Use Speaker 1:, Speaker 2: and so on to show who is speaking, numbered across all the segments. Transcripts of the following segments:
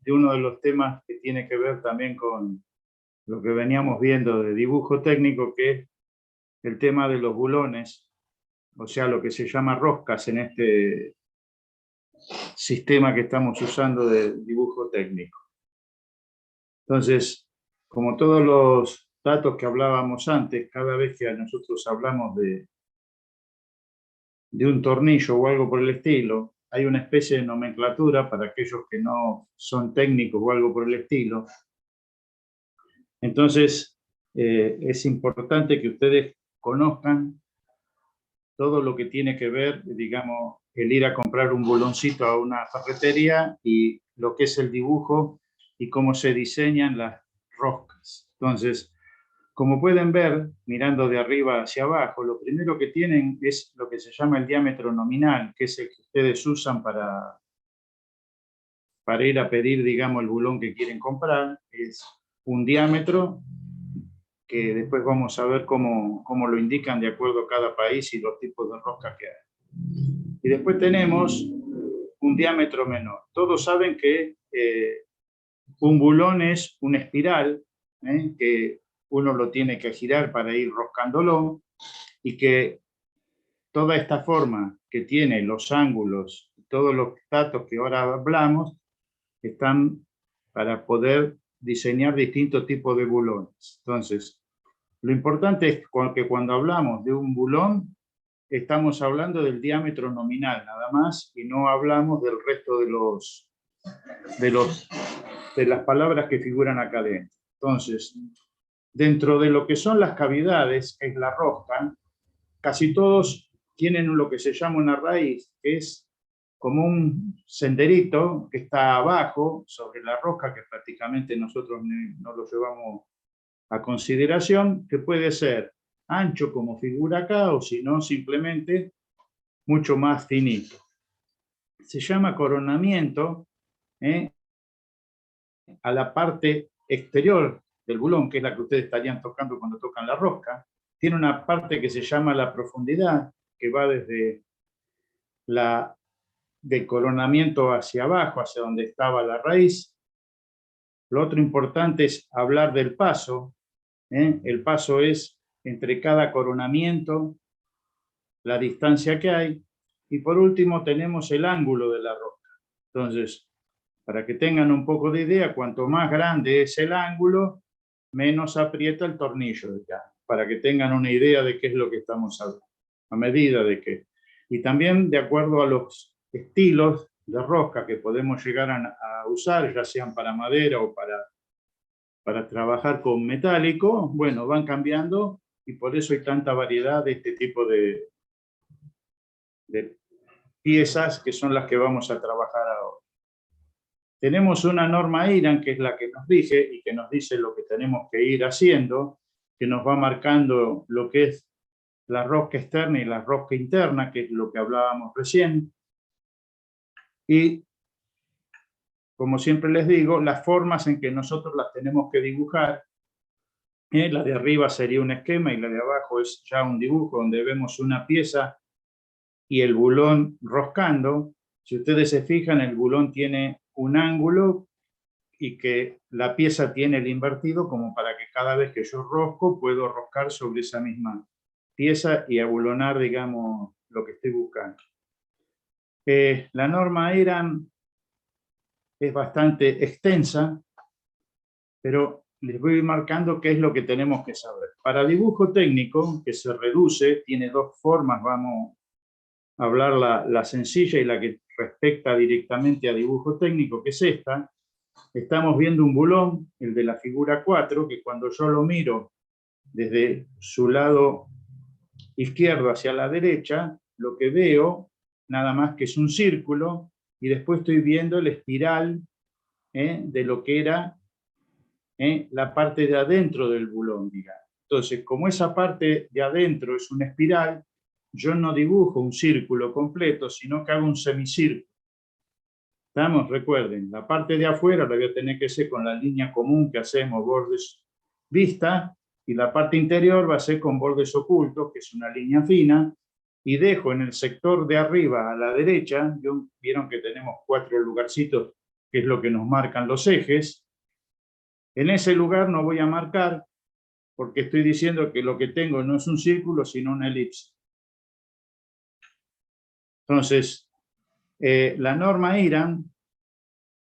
Speaker 1: de uno de los temas que tiene que ver también con lo que veníamos viendo de dibujo técnico, que es el tema de los bulones, o sea, lo que se llama roscas en este sistema que estamos usando de dibujo técnico. Entonces, como todos los datos que hablábamos antes, cada vez que nosotros hablamos de un tornillo o algo por el estilo, hay una especie de nomenclatura para aquellos que no son técnicos o algo por el estilo. Entonces, es importante que ustedes conozcan todo lo que tiene que ver, digamos, el ir a comprar un buloncito a una ferretería y lo que es el dibujo y cómo se diseñan las roscas. Entonces, como pueden ver, mirando de arriba hacia abajo, lo primero que tienen es lo que se llama el diámetro nominal, que es el que ustedes usan para ir a pedir, digamos, el bulón que quieren comprar. Es un diámetro que después vamos a ver cómo lo indican de acuerdo a cada país y los tipos de rosca que hay. Y después tenemos un diámetro menor. Todos saben que un bulón es una espiral, que uno lo tiene que girar para ir roscándolo, y que toda esta forma que tiene los ángulos, todos los datos que ahora hablamos, están para poder diseñar distintos tipos de bulones. Entonces, lo importante es que cuando hablamos de un bulón, estamos hablando del diámetro nominal nada más, y no hablamos del resto de las palabras que figuran acá dentro. Entonces, dentro de lo que son las cavidades, que es la rosca, casi todos tienen lo que se llama una raíz, que es como un senderito que está abajo, sobre la rosca, que prácticamente nosotros no lo llevamos a consideración, que puede ser ancho como figura acá, o si no, simplemente mucho más finito. Se llama coronamiento a la parte exterior del bulón, que es la que ustedes estarían tocando cuando tocan la rosca. Tiene una parte que se llama la profundidad, que va desde del coronamiento hacia abajo, hacia donde estaba la raíz. Lo otro importante es hablar del paso. El paso es entre cada coronamiento, la distancia que hay. Y por último tenemos el ángulo de la rosca. Entonces, para que tengan un poco de idea, cuanto más grande es el ángulo, menos aprieta el tornillo de acá, para que tengan una idea de qué es lo que estamos hablando, a medida de que. Y también de acuerdo a los estilos de rosca que podemos llegar a usar, ya sean para madera o para trabajar con metálico, bueno, van cambiando, y por eso hay tanta variedad de este tipo de piezas, que son las que vamos a trabajar ahora. Tenemos una norma IRAN, que es la que nos dije, y que nos dice lo que tenemos que ir haciendo, que nos va marcando lo que es la rosca externa y la rosca interna, que es lo que hablábamos recién. Y, como siempre les digo, las formas en que nosotros las tenemos que dibujar. La de arriba sería un esquema y la de abajo es ya un dibujo donde vemos una pieza y el bulón roscando. Si ustedes se fijan, el bulón tiene un ángulo y que la pieza tiene el invertido, como para que cada vez que yo rosco puedo roscar sobre esa misma pieza y abulonar, digamos, lo que estoy buscando. La norma IRAN es bastante extensa, pero les voy marcando qué es lo que tenemos que saber. Para dibujo técnico, que se reduce, tiene dos formas, vamos a hablar la sencilla y la que respecta directamente a dibujo técnico, que es esta. Estamos viendo un bulón, el de la figura 4, que cuando yo lo miro desde su lado izquierdo hacia la derecha, lo que veo nada más que es un círculo, y después estoy viendo el espiral de lo que era la parte de adentro del bulón, digamos. Entonces, como esa parte de adentro es una espiral, yo no dibujo un círculo completo, sino que hago un semicírculo. ¿Estamos? Recuerden, la parte de afuera la voy a tener que hacer con la línea común que hacemos, bordes vista, y la parte interior va a ser con bordes ocultos, que es una línea fina, y dejo en el sector de arriba a la derecha, vieron que tenemos 4 lugarcitos que es lo que nos marcan los ejes. En ese lugar no voy a marcar porque estoy diciendo que lo que tengo no es un círculo, sino una elipse. Entonces, la norma IRAM,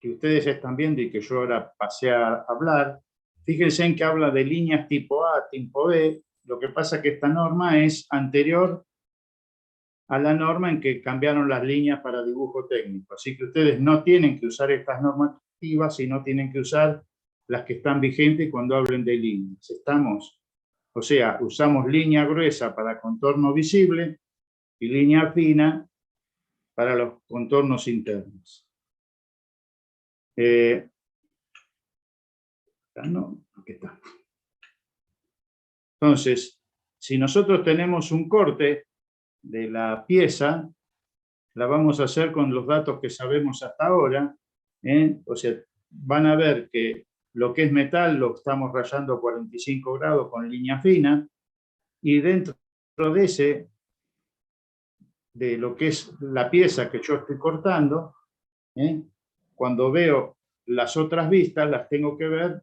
Speaker 1: que ustedes están viendo y que yo ahora pasé a hablar, fíjense en que habla de líneas tipo A, tipo B. Lo que pasa es que esta norma es anterior a la norma en que cambiaron las líneas para dibujo técnico. Así que ustedes no tienen que usar estas normativas, sino tienen que usar las que están vigentes cuando hablen de líneas. O sea, usamos línea gruesa para contorno visible y línea fina para los contornos internos. No, aquí está. Entonces, si nosotros tenemos un corte de la pieza, la vamos a hacer con los datos que sabemos hasta ahora. O sea, van a ver que lo que es metal lo estamos rayando a 45 grados con línea fina, y dentro de lo que es la pieza que yo estoy cortando, cuando veo las otras vistas, las tengo que ver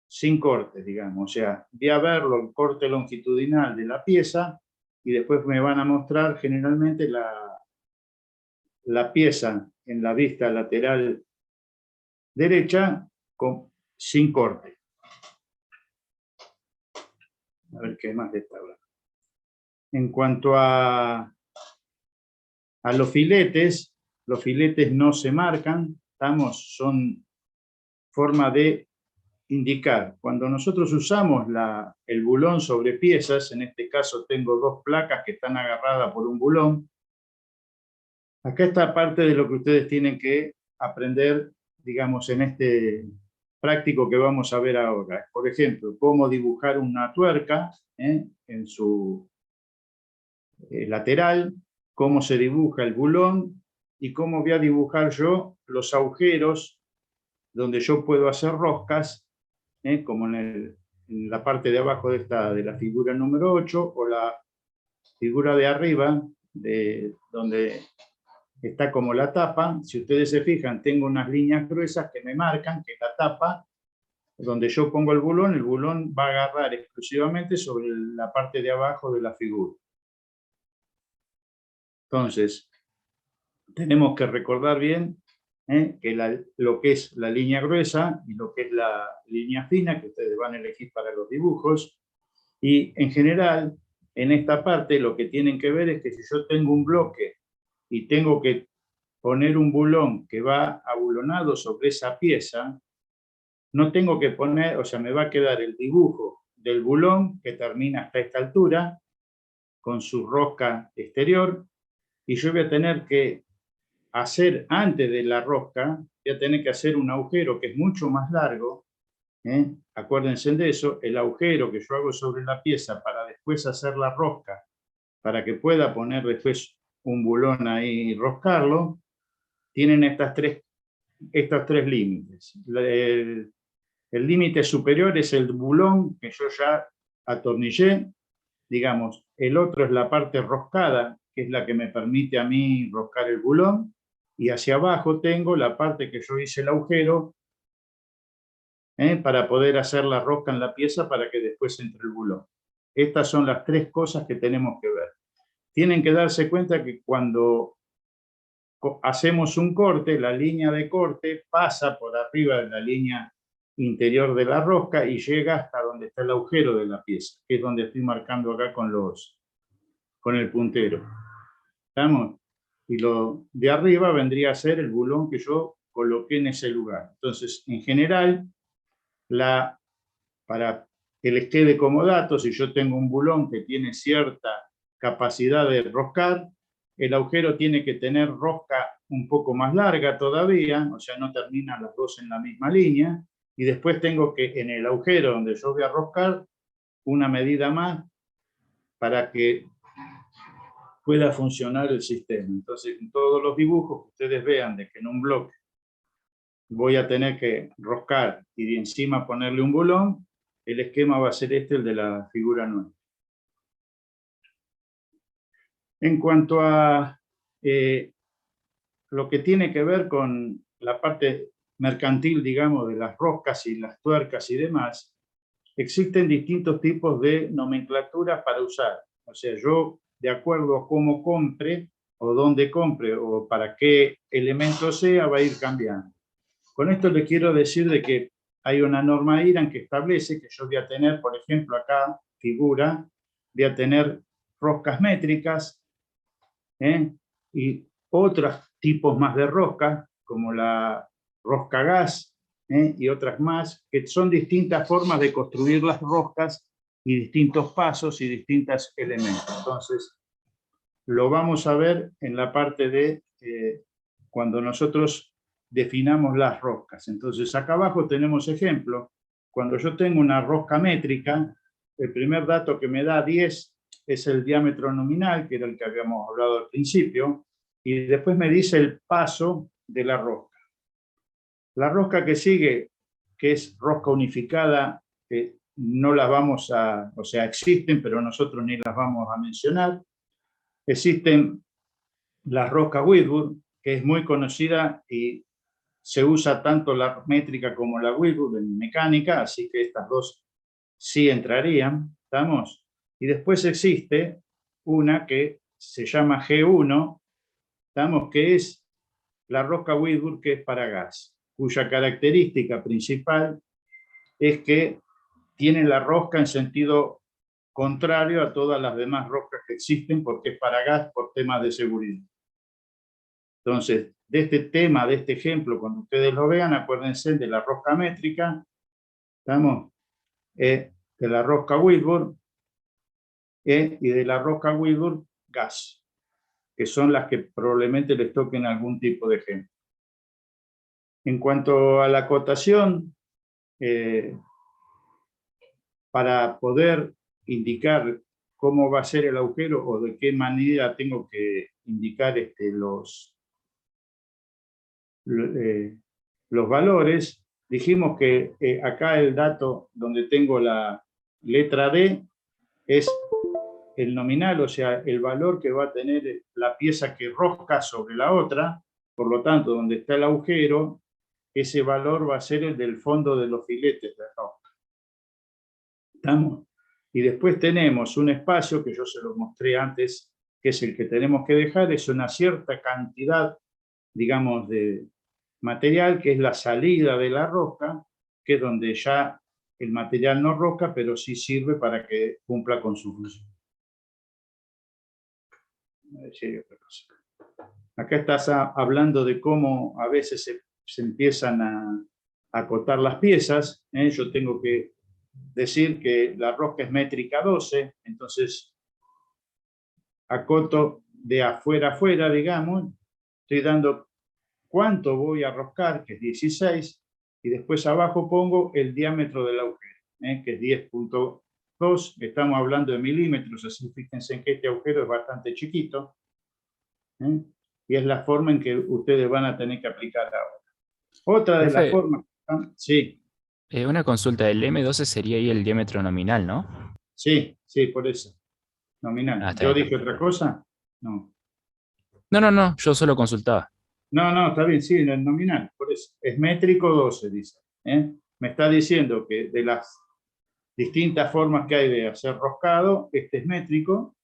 Speaker 1: sin cortes, digamos. O sea, voy a ver el corte longitudinal de la pieza y después me van a mostrar generalmente la pieza en la vista lateral derecha sin corte. A ver qué más de esta habla. En cuanto a los filetes no se marcan, son forma de indicar. Cuando nosotros usamos el bulón sobre piezas, en este caso tengo dos placas que están agarradas por un bulón. Acá está parte de lo que ustedes tienen que aprender, digamos, en este práctico que vamos a ver ahora. Por ejemplo, cómo dibujar una tuerca en su lateral, cómo se dibuja el bulón y cómo voy a dibujar yo los agujeros donde yo puedo hacer roscas, como en la parte de abajo de la figura número 8, o la figura de arriba, donde está como la tapa. Si ustedes se fijan, tengo unas líneas gruesas que me marcan que la tapa, donde yo pongo el bulón va a agarrar exclusivamente sobre la parte de abajo de la figura. Entonces, tenemos que recordar bien que lo que es la línea gruesa y lo que es la línea fina, que ustedes van a elegir para los dibujos. Y en general, en esta parte, lo que tienen que ver es que si yo tengo un bloque y tengo que poner un bulón que va abulonado sobre esa pieza, no tengo que poner, o sea, me va a quedar el dibujo del bulón que termina hasta esta altura, con su rosca exterior, y yo voy a tener que hacer, antes de la rosca, voy a tener que hacer un agujero que es mucho más largo. Acuérdense de eso, el agujero que yo hago sobre la pieza para después hacer la rosca, para que pueda poner después un bulón ahí y roscarlo, tienen estos tres límites. El límite superior es el bulón que yo ya atornillé, digamos. El otro es la parte roscada, que es la que me permite a mí roscar el bulón, y hacia abajo tengo la parte que yo hice el agujero para poder hacer la rosca en la pieza para que después entre el bulón. Estas son las tres cosas que tenemos que ver. Tienen que darse cuenta que cuando hacemos un corte, la línea de corte pasa por arriba de la línea interior de la rosca y llega hasta donde está el agujero de la pieza, que es donde estoy marcando acá con el puntero. ¿Estamos? Y lo de arriba vendría a ser el bulón que yo coloqué en ese lugar. Entonces, en general, para que les quede como dato, si yo tengo un bulón que tiene cierta capacidad de roscar, el agujero tiene que tener rosca un poco más larga todavía, o sea, no terminan las dos en la misma línea, y después tengo que, en el agujero donde yo voy a roscar, una medida más para que pueda funcionar el sistema. Entonces, en todos los dibujos que ustedes vean de que en un bloque voy a tener que roscar y de encima ponerle un bulón, el esquema va a ser el de la figura 9. En cuanto a lo que tiene que ver con la parte mercantil, digamos, de las roscas y las tuercas y demás, existen distintos tipos de nomenclatura para usar. O sea, yo, de acuerdo a cómo compre, o dónde compre, o para qué elemento sea, va a ir cambiando. Con esto le quiero decir de que hay una norma IRAN que establece que yo voy a tener, por ejemplo, acá figura, voy a tener roscas métricas, y otros tipos más de rosca, como la rosca gas, y otras más, que son distintas formas de construir las roscas y distintos pasos y distintos elementos. Entonces, lo vamos a ver en la parte de cuando nosotros definamos las roscas. Entonces, acá abajo tenemos ejemplo. Cuando yo tengo una rosca métrica, el primer dato que me da 10 es el diámetro nominal, que era el que habíamos hablado al principio, y después me dice el paso de la rosca. La rosca que sigue, que es rosca unificada, no las vamos a, o sea, existen, pero nosotros ni las vamos a mencionar. Existen las roscas Whitworth, que es muy conocida y se usa tanto la métrica como la Whitworth en mecánica, así que estas dos sí entrarían, ¿estamos? Y después existe una que se llama G1, ¿estamos? Que es la rosca Whitworth, que es para gas, cuya característica principal es que tiene la rosca en sentido contrario a todas las demás roscas que existen, porque es para gas por temas de seguridad. Entonces, de este tema, de este ejemplo, cuando ustedes lo vean, acuérdense de la rosca métrica, ¿estamos? De la rosca Whitworth, y de la rosca Whitworth gas, que son las que probablemente les toquen algún tipo de ejemplo. En cuanto a la acotación, para poder indicar cómo va a ser el agujero o de qué manera tengo que indicar los valores, dijimos que acá el dato donde tengo la letra D es el nominal, o sea, el valor que va a tener la pieza que rosca sobre la otra, por lo tanto, donde está el agujero, ese valor va a ser el del fondo de los filetes de rosca. ¿Estamos? Y después tenemos un espacio que yo se lo mostré antes, que es el que tenemos que dejar, es una cierta cantidad, digamos, de material, que es la salida de la rosca, que es donde ya el material no rosca, pero sí sirve para que cumpla con su función. Acá estás hablando de cómo a veces se empiezan a acotar las piezas. Yo tengo que decir que la rosca es métrica 12, entonces acoto de afuera a afuera, digamos, estoy dando cuánto voy a roscar, que es 16, y después abajo pongo el diámetro del agujero, que es 10.2, estamos hablando de milímetros, así fíjense en que este agujero es bastante chiquito, y es la forma en que ustedes van a tener que aplicar ahora. Otra de las
Speaker 2: Profe,
Speaker 1: formas, sí,
Speaker 2: una consulta, el M12 sería ahí el diámetro nominal, ¿no?
Speaker 1: sí, sí, por eso, nominal.
Speaker 2: Ah, está
Speaker 1: ¿Yo
Speaker 2: bien.
Speaker 1: dije otra cosa? No.
Speaker 2: No, no, no, yo solo consultaba.
Speaker 1: No, no, está bien, sí, el nominal, por eso. Es métrico 12, dice. Me está diciendo que de las distintas formas que hay de hacer roscado, este es métrico,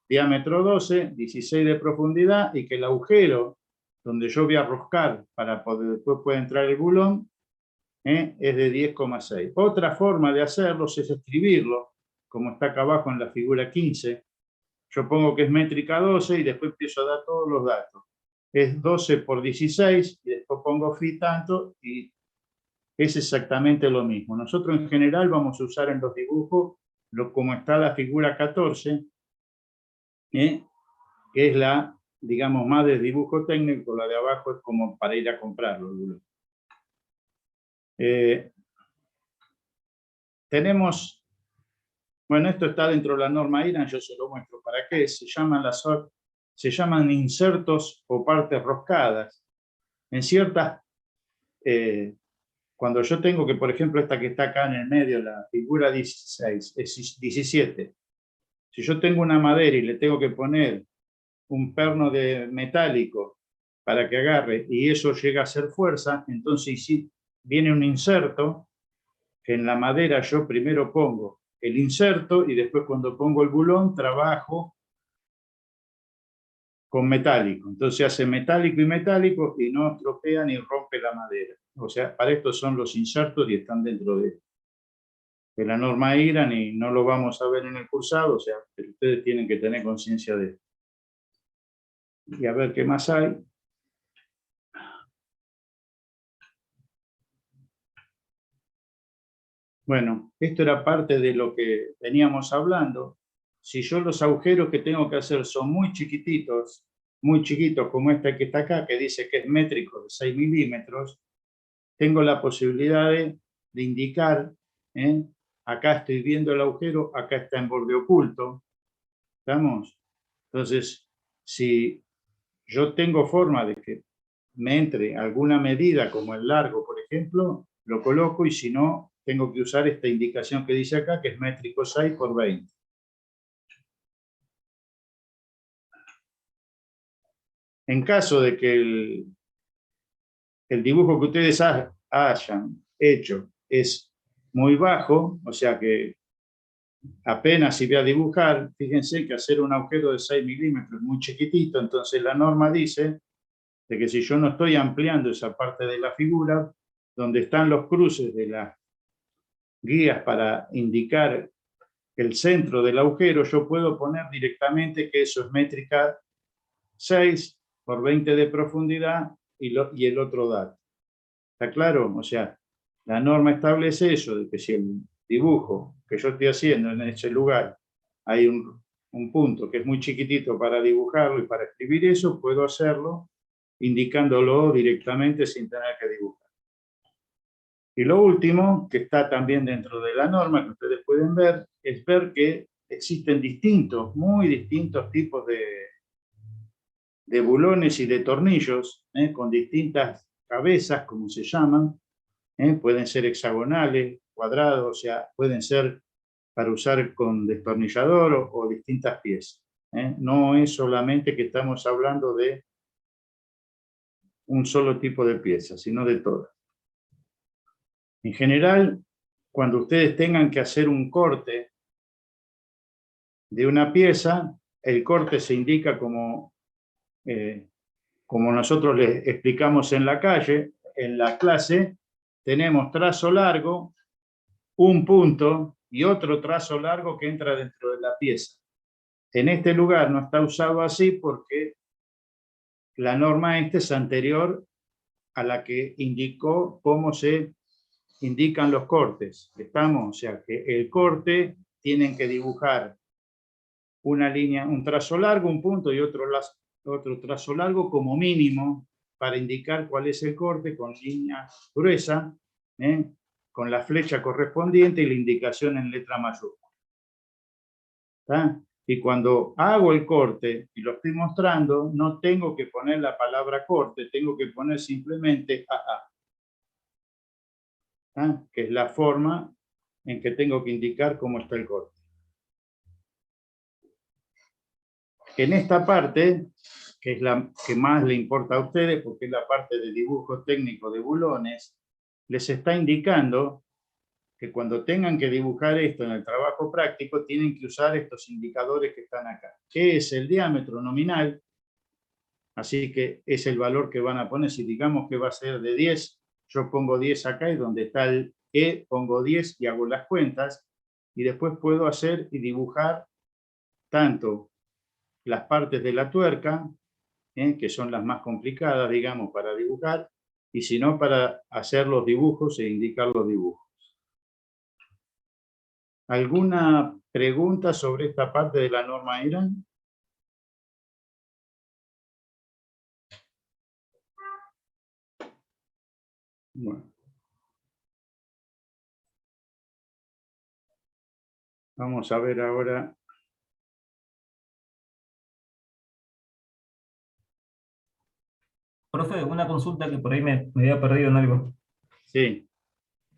Speaker 1: diámetro 12, 16 de profundidad, y que el agujero donde yo voy a roscar para poder, después puede entrar el bulón, es de 10,6. Otra forma de hacerlo es escribirlo, como está acá abajo en la figura 15. Yo pongo que es métrica 12 y después empiezo a dar todos los datos. Es 12 por 16 y después pongo phi tanto y es exactamente lo mismo. Nosotros en general vamos a usar en los dibujos como está la figura 14, que es la, digamos, más de dibujo técnico, la de abajo es como para ir a comprarlo. Tenemos, bueno, esto está dentro de la norma IRAN, yo se lo muestro para qué, se llaman insertos o partes roscadas. En ciertas, cuando yo tengo que, por ejemplo, esta que está acá en el medio, la figura 16, es 17, si yo tengo una madera y le tengo que poner un perno de metálico para que agarre, y eso llega a ser fuerza, entonces si viene un inserto, que en la madera yo primero pongo el inserto, y después cuando pongo el bulón, trabajo con metálico. Entonces hace metálico y metálico, y no estropea ni rompe la madera. O sea, para esto son los insertos y están dentro de la norma IRAN, y no lo vamos a ver en el cursado, o sea, pero ustedes tienen que tener conciencia de esto. Y a ver qué más hay. Bueno, esto era parte de lo que veníamos hablando. Si yo los agujeros que tengo que hacer son muy chiquititos, como este que está acá, que dice que es métrico de 6 milímetros, tengo la posibilidad de indicar, acá estoy viendo el agujero, acá está en borde oculto. ¿Estamos? Entonces, si yo tengo forma de que me entre alguna medida como el largo, por ejemplo, lo coloco, y si no, tengo que usar esta indicación que dice acá, que es métrico 6 por 20. En caso de que el dibujo que ustedes hayan hecho es muy bajo, o sea que apenas si voy a dibujar, fíjense que hacer un agujero de 6 milímetros es muy chiquitito, entonces la norma dice de que si yo no estoy ampliando esa parte de la figura, donde están los cruces de las guías para indicar el centro del agujero, yo puedo poner directamente que eso es métrica 6 por 20 de profundidad y el otro dato. ¿Está claro? O sea, la norma establece eso, de que si el dibujo que yo estoy haciendo en ese lugar hay un punto que es muy chiquitito para dibujarlo y para escribir eso, puedo hacerlo indicándolo directamente sin tener que dibujar. Y lo último, que está también dentro de la norma, que ustedes pueden ver, es ver que existen muy distintos tipos de bulones y de tornillos, con distintas cabezas, como se llaman. Pueden ser hexagonales, cuadrados, o sea, pueden ser para usar con destornillador o distintas piezas. No es solamente que estamos hablando de un solo tipo de pieza, sino de todas. En general, cuando ustedes tengan que hacer un corte de una pieza, el corte se indica como nosotros les explicamos en la clase, tenemos trazo largo, un punto y otro trazo largo que entra dentro de la pieza. En este lugar no está usado así porque la norma es anterior a la que indicó cómo se indican los cortes. ¿Estamos? O sea, que el corte tienen que dibujar una línea, un trazo largo, un punto y otro trazo largo como mínimo para indicar cuál es el corte con línea gruesa, con la flecha correspondiente y la indicación en letra mayúscula. ¿Está? Y cuando hago el corte y lo estoy mostrando, no tengo que poner la palabra corte, tengo que poner simplemente AA. Que es la forma en que tengo que indicar cómo está el corte. En esta parte, que es la que más le importa a ustedes, porque es la parte de dibujo técnico de bulones, les está indicando que cuando tengan que dibujar esto en el trabajo práctico, tienen que usar estos indicadores que están acá. ¿Qué es el diámetro nominal? Así que es el valor que van a poner. Si digamos que va a ser de 10, yo pongo 10 acá, y donde está el E pongo 10 y hago las cuentas, y después puedo hacer y dibujar tanto las partes de la tuerca, que son las más complicadas, digamos, para dibujar, y si no, para hacer los dibujos e indicar los dibujos. ¿Alguna pregunta sobre esta parte de la norma IRAN? Bueno. Vamos a ver ahora.
Speaker 3: Profe, una consulta que por ahí me había perdido en algo.
Speaker 1: Sí.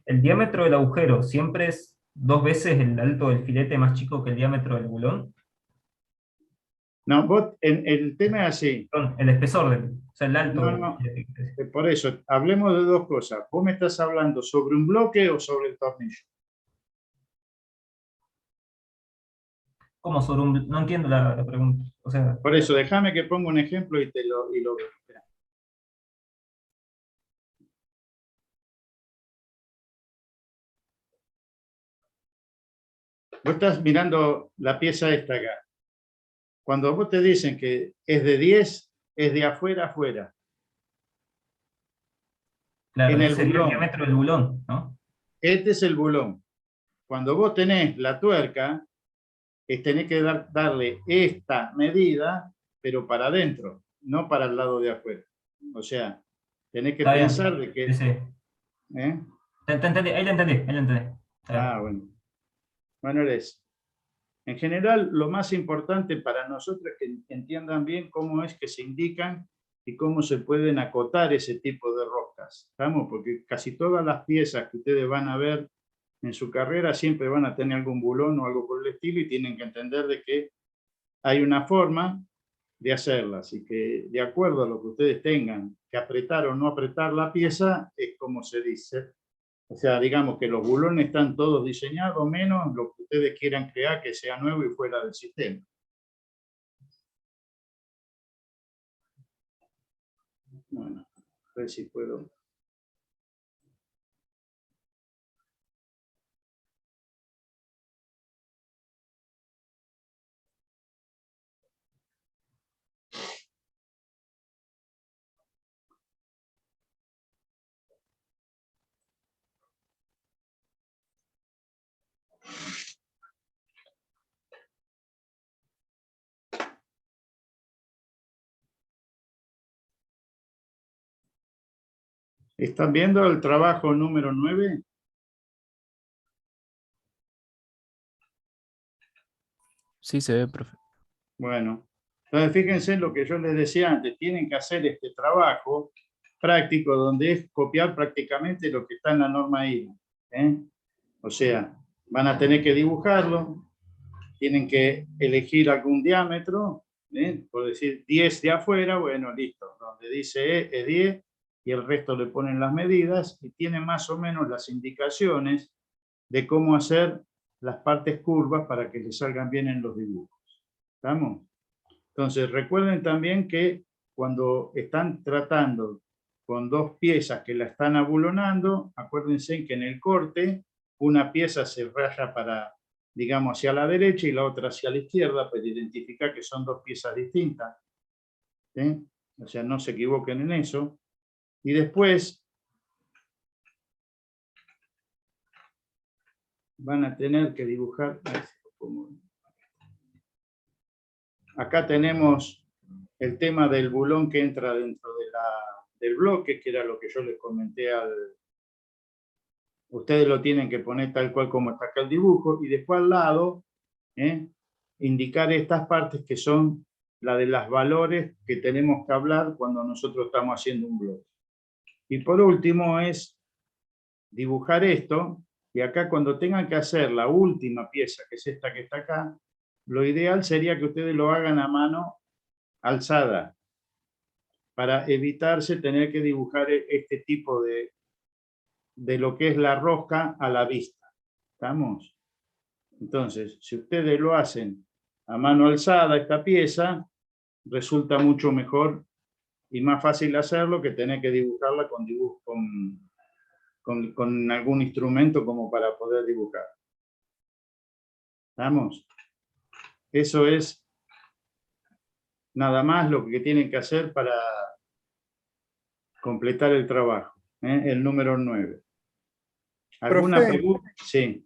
Speaker 3: ¿El diámetro del agujero siempre es 2 veces el alto del filete más chico que el diámetro del bulón?
Speaker 1: No, vos, el tema es así.
Speaker 3: Perdón, el espesor o sea, el alto.
Speaker 1: No, no, por eso, hablemos de dos cosas. ¿Vos me estás hablando sobre un bloque o sobre el tornillo?
Speaker 3: ¿Cómo sobre un, no entiendo la pregunta. O sea,
Speaker 1: Por eso, déjame que ponga un ejemplo y lo veo. Esperá. Vos estás mirando la pieza esta acá. Cuando vos te dicen que es de 10, es de afuera a afuera.
Speaker 3: claro,
Speaker 1: En
Speaker 3: ese
Speaker 1: el
Speaker 3: sería el
Speaker 1: bulón.
Speaker 3: diámetro del bulón, ¿no?
Speaker 1: Este es el bulón. Cuando vos tenés la tuerca, tenés que darle esta medida, pero para adentro, no para el lado de afuera. O sea, tenés que
Speaker 3: Está
Speaker 1: pensar
Speaker 3: bien.
Speaker 1: de
Speaker 3: Sí,
Speaker 1: que...
Speaker 3: sí.
Speaker 1: ¿eh?
Speaker 3: Te entendí, ahí lo entendí, ahí lo entendí. Está
Speaker 1: Ah,
Speaker 3: bien.
Speaker 1: bueno. Bueno, en general, lo más importante para nosotros es que entiendan bien cómo es que se indican y cómo se pueden acotar ese tipo de roscas. ¿Estamos? Porque casi todas las piezas que ustedes van a ver en su carrera siempre van a tener algún bulón o algo por el estilo y tienen que entender de que hay una forma de hacerlas y que de acuerdo a lo que ustedes tengan que apretar o no apretar la pieza, es como se dice. O sea, digamos que los bulones están todos diseñados, menos lo que ustedes quieran crear que sea nuevo y fuera del sistema. Bueno, a ver si puedo. ¿Están viendo el trabajo número 9?
Speaker 2: Sí, se ve, profe.
Speaker 1: Bueno, entonces fíjense en lo que yo les decía antes, tienen que hacer este trabajo práctico donde es copiar prácticamente lo que está en la norma IRA. O sea, van a tener que dibujarlo, tienen que elegir algún diámetro, por decir 10 de afuera, bueno, listo, donde dice es 10 y el resto le ponen las medidas y tienen más o menos las indicaciones de cómo hacer las partes curvas para que les salgan bien en los dibujos. ¿Estamos? Entonces, recuerden también que cuando están tratando con dos piezas que la están abulonando, acuérdense que en el corte una pieza se raya para, digamos, hacia la derecha y la otra hacia la izquierda, para identificar que son dos piezas distintas. ¿Sí? O sea, no se equivoquen en eso. Y después van a tener que dibujar. Acá tenemos el tema del bulón que entra dentro del bloque, que era lo que yo les comenté ustedes lo tienen que poner tal cual como está acá el dibujo, y después al lado, indicar estas partes que son la de los valores que tenemos que hablar cuando nosotros estamos haciendo un bloque. Y por último es dibujar esto, y acá cuando tengan que hacer la última pieza, que es esta que está acá, lo ideal sería que ustedes lo hagan a mano alzada, para evitarse tener que dibujar este tipo de lo que es la rosca a la vista. ¿Estamos? Entonces, si ustedes lo hacen a mano alzada, esta pieza, resulta mucho mejor y más fácil hacerlo que tener que dibujarla con algún instrumento como para poder dibujar. ¿Estamos? Eso es nada más lo que tienen que hacer para completar el trabajo, el número 9. ¿Alguna
Speaker 4: Profe,
Speaker 1: pregunta? Sí.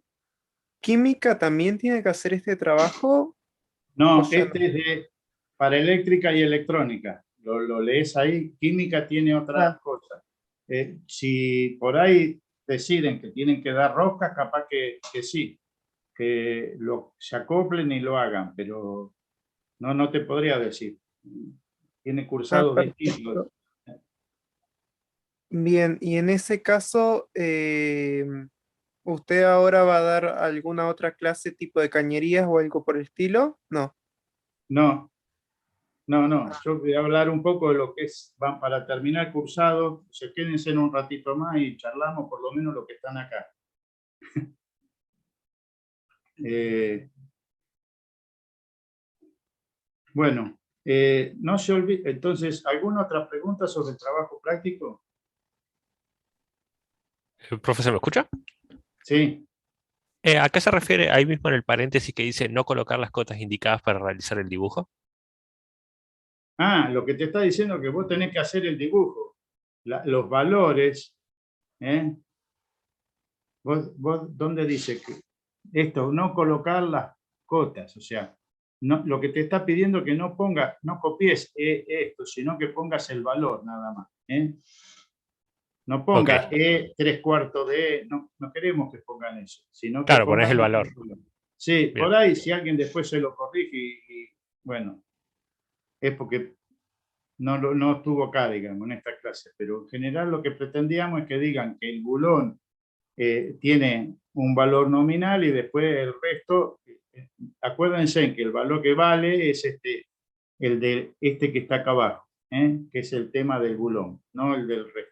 Speaker 4: ¿química también tiene que hacer este trabajo? O
Speaker 1: No,
Speaker 4: ya no.
Speaker 1: este es para eléctrica y electrónica. Lo lees ahí. Química tiene otras
Speaker 4: Ah,
Speaker 1: cosas. Si por ahí deciden que tienen que dar roscas, capaz que sí, que se acoplen y lo hagan, pero no te podría decir. Tiene cursados distintos.
Speaker 4: perfecto. Bien, y en ese caso, ¿usted ahora va a dar alguna otra clase tipo de cañerías o algo por el estilo? No.
Speaker 1: No, No, yo voy a hablar un poco de lo que es, van para terminar el cursado, quédense en un ratito más y charlamos por lo menos lo que están acá. Bueno, no se olvide, entonces, ¿alguna otra pregunta sobre el trabajo práctico?
Speaker 5: Profesor, ¿me escucha?
Speaker 1: Sí.
Speaker 5: ¿A qué se refiere ahí mismo en el paréntesis que dice no colocar las cotas indicadas para realizar el dibujo?
Speaker 1: Ah, lo que te está diciendo es que vos tenés que hacer el dibujo. Los valores, ¿eh? Vos, ¿dónde dice que esto, no colocar las cotas? O sea, no, lo que te está pidiendo es que no pongas, no copies esto, sino que pongas el valor nada más. No ponga
Speaker 5: Ok,
Speaker 1: E, 3/4 de E, no queremos que pongan eso, sino que
Speaker 5: claro, pones el
Speaker 1: pongamos...
Speaker 5: valor.
Speaker 1: Sí,
Speaker 5: Bien.
Speaker 1: por ahí, si alguien después se lo corrige bueno, es porque no estuvo acá, digamos, en esta clase, pero en general lo que pretendíamos es que digan que el bulón tiene un valor nominal y después el resto, acuérdense en que el valor que vale es el de este que está acá abajo, que es el tema del bulón, no el del resto.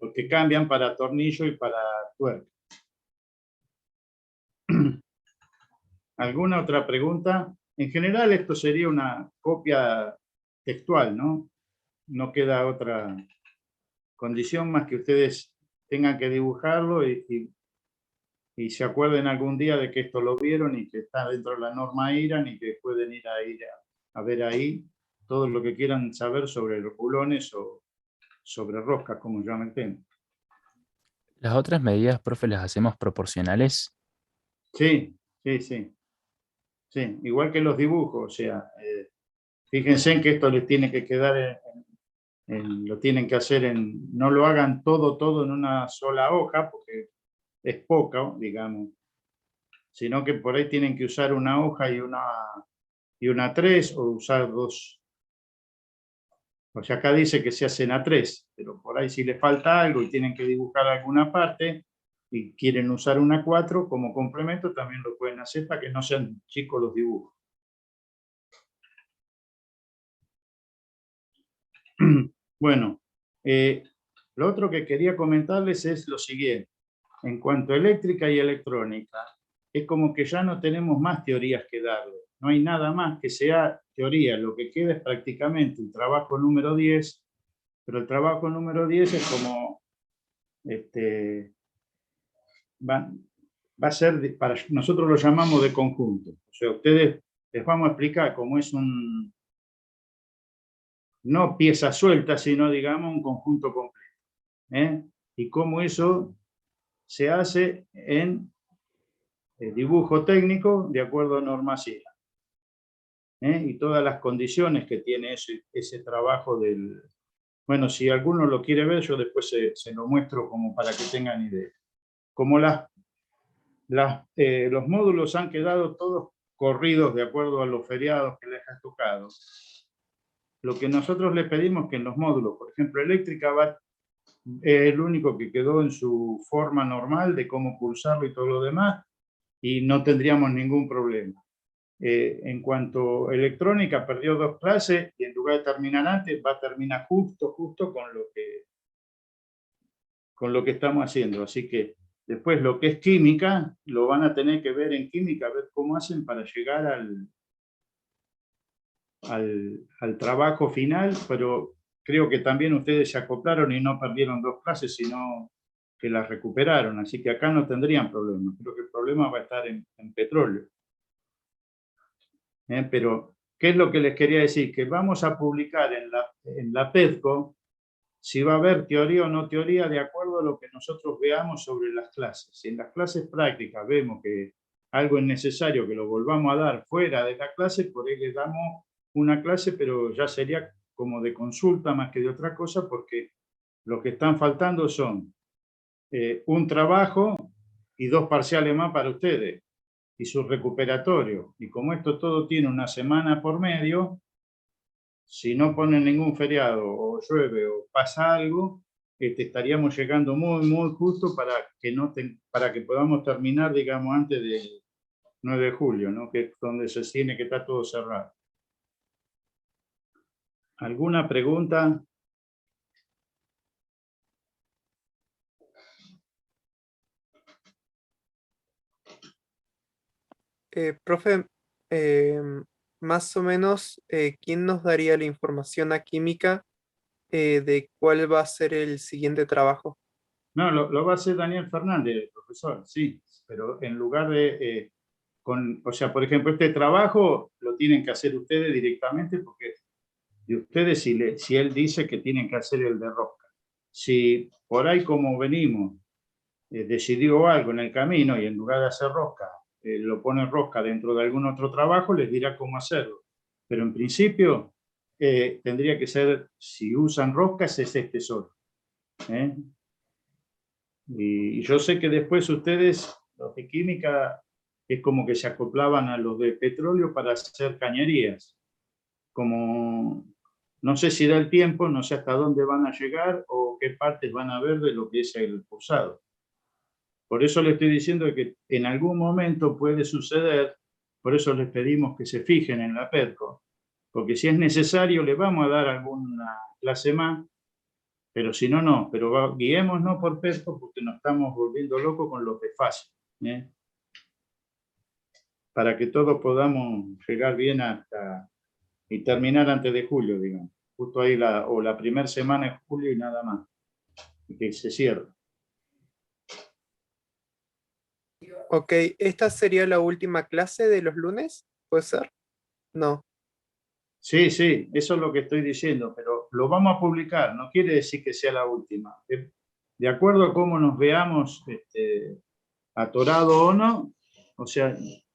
Speaker 1: Porque cambian para tornillo y para tuerca. ¿Alguna otra pregunta? En general esto sería una copia textual, ¿no? No queda otra condición más que ustedes tengan que dibujarlo y se acuerden algún día de que esto lo vieron y que está dentro de la norma IRAN y que pueden ir a ver ahí todo lo que quieran saber sobre los bulones o sobre roscas, como llaman el tema.
Speaker 2: Las otras medidas, profe, las hacemos proporcionales.
Speaker 1: Sí, sí, sí. Sí, igual que los dibujos, o sea, fíjense en que esto les tiene que quedar, lo tienen que hacer no lo hagan todo en una sola hoja, porque es poca, digamos, sino que por ahí tienen que usar una hoja y una 3, o usar dos. O sea, acá dice que se hacen a 3, pero por ahí si les falta algo y tienen que dibujar alguna parte y quieren usar una 4 como complemento, también lo pueden hacer para que no sean chicos los dibujos. Bueno, lo otro que quería comentarles es lo siguiente. En cuanto a eléctrica y electrónica, es como que ya no tenemos más teorías que darle. No hay nada más que sea teoría. Lo que queda es prácticamente el trabajo número 10, pero el trabajo número 10 es como, va a ser, nosotros lo llamamos de conjunto. O sea, ustedes les vamos a explicar cómo es no pieza suelta, sino digamos un conjunto completo. Y cómo eso se hace en dibujo técnico de acuerdo a normas IRAN. Y todas las condiciones que tiene ese trabajo del... Bueno, si alguno lo quiere ver, yo después se lo muestro como para que tengan idea. Como los módulos han quedado todos corridos de acuerdo a los feriados que les ha tocado, lo que nosotros le pedimos es que en los módulos, por ejemplo, eléctrica es el único que quedó en su forma normal de cómo cursarlo y todo lo demás, y no tendríamos ningún problema. En cuanto a electrónica, perdió 2 clases y en lugar de terminar antes, va a terminar justo con lo que estamos haciendo. Así que después lo que es química, lo van a tener que ver en química, ver cómo hacen para llegar al trabajo final, pero creo que también ustedes se acoplaron y no perdieron 2 clases, sino que las recuperaron. Así que acá no tendrían problemas. Creo que el problema va a estar en petróleo. Pero, ¿qué es lo que les quería decir? Que vamos a publicar en la PEDCO si va a haber teoría o no teoría de acuerdo a lo que nosotros veamos sobre las clases. Si en las clases prácticas vemos que algo es necesario que lo volvamos a dar fuera de la clase, por ahí les damos una clase, pero ya sería como de consulta más que de otra cosa, porque lo que están faltando son un trabajo y 2 parciales más para ustedes y su recuperatorio. Y como esto todo tiene una semana por medio, si no ponen ningún feriado o llueve o pasa algo, estaríamos llegando muy justo para que podamos terminar, digamos, antes del 9 de julio, ¿no? Que es donde se tiene que estar todo cerrado. ¿Alguna pregunta?
Speaker 4: Profe, más o menos, ¿quién nos daría la información a química de cuál va a ser el siguiente trabajo?
Speaker 1: No, lo va a hacer Daniel Fernández, profesor, sí, pero en lugar de, o sea, por ejemplo, este trabajo lo tienen que hacer ustedes directamente porque de ustedes si él dice que tienen que hacer el de rosca. Si por ahí como venimos, decidió algo en el camino y en lugar de hacer rosca, lo pone rosca dentro de algún otro trabajo, les dirá cómo hacerlo. Pero en principio tendría que ser, si usan roscas, es este solo. Y yo sé que después ustedes, los de química, es como que se acoplaban a los de petróleo para hacer cañerías. Como no sé si da el tiempo, no sé hasta dónde van a llegar o qué partes van a ver de lo que es el cursado. Por eso le estoy diciendo que en algún momento puede suceder, por eso les pedimos que se fijen en la PERCO, porque si es necesario le vamos a dar alguna clase más, pero si no, no. Pero guiémonos por PERCO porque nos estamos volviendo locos con los desfases, para que todos podamos llegar bien hasta y terminar antes de julio, digamos. Justo ahí la primera semana de julio y nada más, y que se cierra.
Speaker 4: Ok, ¿esta sería la última clase de los lunes? ¿Puede ser? No.
Speaker 1: Sí, sí, eso es lo que estoy diciendo, pero lo vamos a publicar, no quiere decir que sea la última. De acuerdo a cómo nos veamos atorado o no, o sea,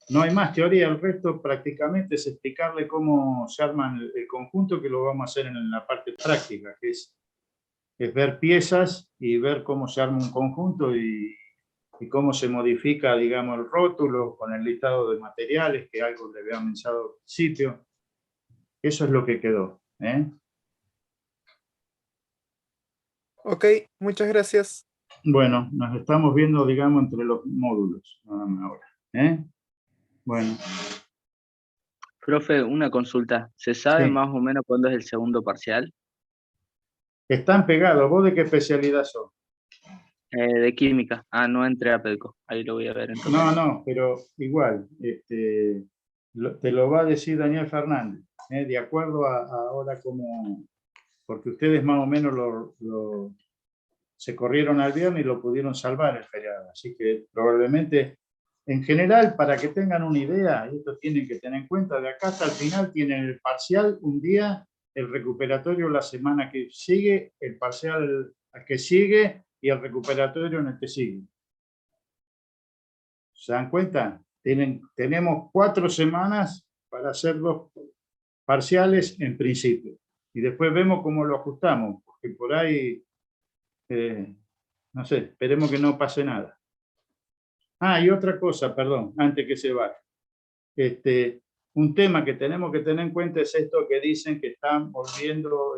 Speaker 1: no hay más teoría, el resto prácticamente es explicarle cómo se arma el conjunto, que lo vamos a hacer en la parte práctica, que es ver piezas y ver cómo se arma un conjunto y cómo se modifica, digamos, el rótulo con el listado de materiales, que algo le había mencionado al principio. Eso es lo que quedó.
Speaker 4: Ok, muchas gracias.
Speaker 1: Bueno, nos estamos viendo, digamos, entre los módulos, nada más ahora. Bueno,
Speaker 6: Profe, una consulta. ¿Se sabe
Speaker 1: sí.
Speaker 6: más o menos cuándo es el segundo parcial?
Speaker 1: Están pegados. ¿Vos de qué especialidad sos?
Speaker 6: De química. Ah, no entré a PEDCO. Ahí lo voy a ver entonces.
Speaker 1: No, pero igual, te lo va a decir Daniel Fernández, de acuerdo a ahora como, porque ustedes más o menos se corrieron al viernes y lo pudieron salvar el feriado, así que probablemente, en general, para que tengan una idea, y esto tienen que tener en cuenta, de acá hasta el final tienen el parcial un día, el recuperatorio la semana que sigue, el parcial que sigue y el recuperatorio en el que sigue. ¿Se dan cuenta? Tenemos 4 semanas para hacer 2 parciales en principio. Y después vemos cómo lo ajustamos, porque por ahí, no sé, esperemos que no pase nada. Ah, y otra cosa, perdón, antes que se vaya. Un tema que tenemos que tener en cuenta es esto que dicen que están volviendo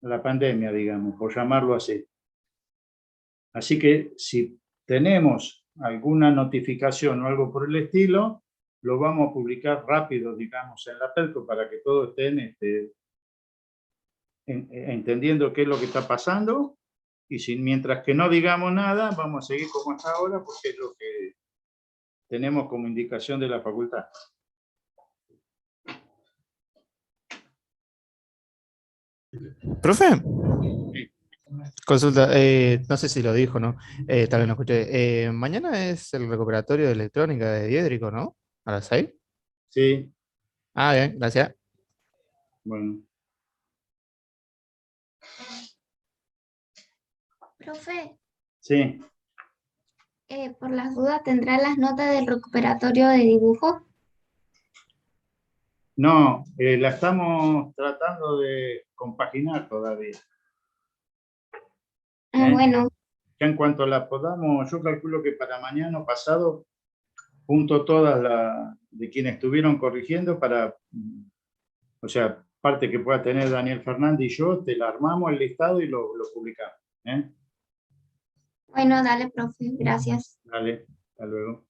Speaker 1: la pandemia, digamos, por llamarlo así. Así que si tenemos alguna notificación o algo por el estilo, lo vamos a publicar rápido, digamos, en la PERCO para que todos estén entendiendo qué es lo que está pasando. Y mientras que no digamos nada, vamos a seguir como hasta ahora porque es lo que tenemos como indicación de la facultad.
Speaker 7: Profe,
Speaker 1: Sí.
Speaker 7: consulta, no sé si lo dijo, ¿no? Tal vez no escuché. Mañana es el recuperatorio de electrónica de Diedrico, ¿no? ¿A las 6?
Speaker 1: Sí,
Speaker 7: Ah, bien, gracias.
Speaker 1: bueno.
Speaker 8: Profe,
Speaker 1: Sí,
Speaker 8: por las dudas, ¿tendrá las notas del recuperatorio de dibujo?
Speaker 1: no, la estamos tratando de compaginar todavía.
Speaker 8: Bueno,
Speaker 1: Ya en cuanto la podamos, yo calculo que para mañana o pasado, junto todas las de quienes estuvieron corrigiendo para, o sea, parte que pueda tener Daniel Fernández y yo, te la armamos el listado y lo publicamos.
Speaker 8: bueno, dale, profe, gracias.
Speaker 1: Dale, hasta luego.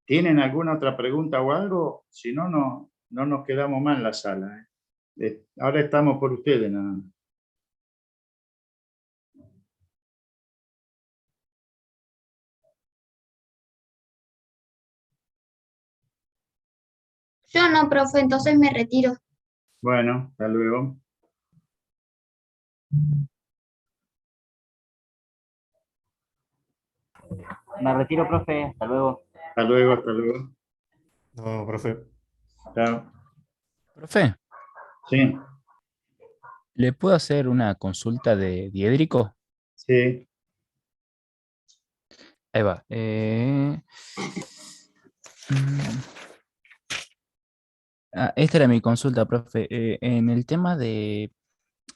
Speaker 1: ¿Tienen alguna otra pregunta o algo? Si no, no nos quedamos más en la sala. Ahora estamos por ustedes nada más.
Speaker 8: Yo no, profe, entonces me retiro.
Speaker 1: Bueno, hasta luego.
Speaker 9: Me retiro, profe. Hasta luego.
Speaker 1: Hasta luego, hasta luego.
Speaker 7: No, profe.
Speaker 1: Chao.
Speaker 2: Profe,
Speaker 1: Sí,
Speaker 2: ¿le puedo hacer una consulta de Diédrico?
Speaker 1: sí.
Speaker 2: Ahí va. Esta era mi consulta, profe. En el tema de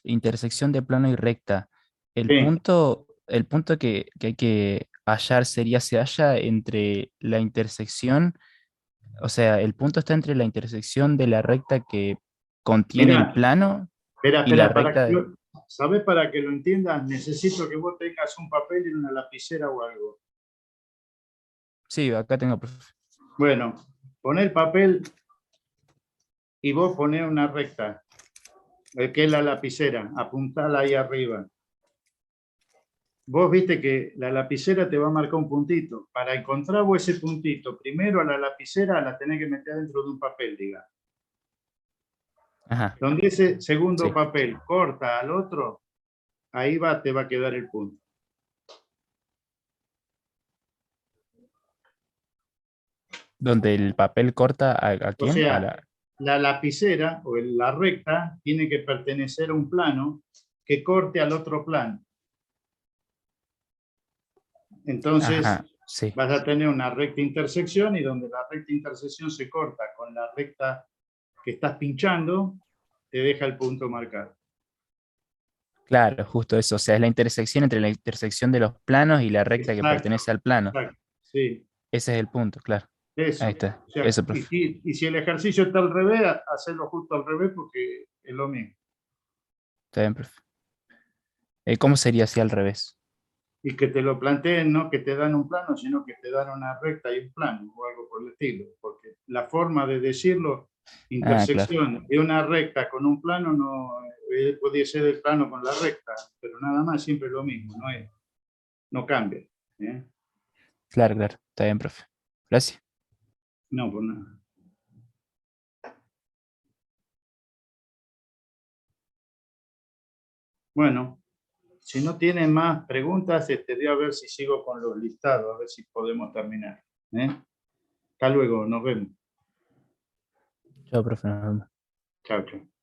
Speaker 2: intersección de plano y recta,
Speaker 1: Sí.
Speaker 2: el punto que hay que hallar sería, se halla entre la intersección, o sea, el punto está entre la intersección de la recta que contiene el
Speaker 1: Mirá,
Speaker 2: plano
Speaker 1: espera,
Speaker 2: y la
Speaker 1: para
Speaker 2: recta
Speaker 1: que ¿sabes? Para que lo entiendas, necesito que vos tengas un papel y una lapicera o algo.
Speaker 2: Sí, acá tengo, profe.
Speaker 1: Bueno, poné el papel y vos ponés una recta, que es la lapicera, apuntala ahí arriba. Vos viste que la lapicera te va a marcar un puntito. Para encontrar vos ese puntito, primero a la lapicera la tenés que meter dentro de un papel, diga.
Speaker 2: Ajá,
Speaker 1: Donde ese segundo
Speaker 2: sí.
Speaker 1: papel corta al otro, ahí te va a quedar el punto.
Speaker 2: Donde el papel corta a
Speaker 1: O
Speaker 2: quién?
Speaker 1: sea, la lapicera o la recta tiene que pertenecer a un plano que corte al otro plano. Entonces,
Speaker 2: Ajá, sí.
Speaker 1: vas a tener una recta intersección y donde la recta intersección se corta con la recta que estás pinchando, te deja el punto marcado.
Speaker 2: Claro, justo eso. O sea, es la intersección entre la intersección de los planos y la recta que
Speaker 1: Exacto,
Speaker 2: pertenece al plano.
Speaker 1: exacto. Sí,
Speaker 2: Ese es el punto, claro.
Speaker 1: eso.
Speaker 2: Ahí está.
Speaker 1: O sea,
Speaker 2: Eso, profe.
Speaker 1: y si el ejercicio está al revés, hacerlo justo al revés porque es lo mismo.
Speaker 2: Está bien, profe. ¿Cómo sería así al revés?
Speaker 1: Y que te lo planteen, no que te dan un plano, sino que te dan una recta y un plano, o algo por el estilo. Porque la forma de decirlo,
Speaker 2: Ah, claro.
Speaker 1: intersección de una recta con un plano, no podría ser el plano con la recta, pero nada más, siempre lo mismo, no cambia. ¿Eh?
Speaker 2: Claro, claro. Está bien, profe. Gracias.
Speaker 1: No, por nada. Bueno, si no tienen más preguntas, voy a ver si sigo con los listados, a ver si podemos terminar. ¿Eh? Hasta luego, nos vemos.
Speaker 2: Chao, profe. Nos vemos.
Speaker 1: Chao, chao.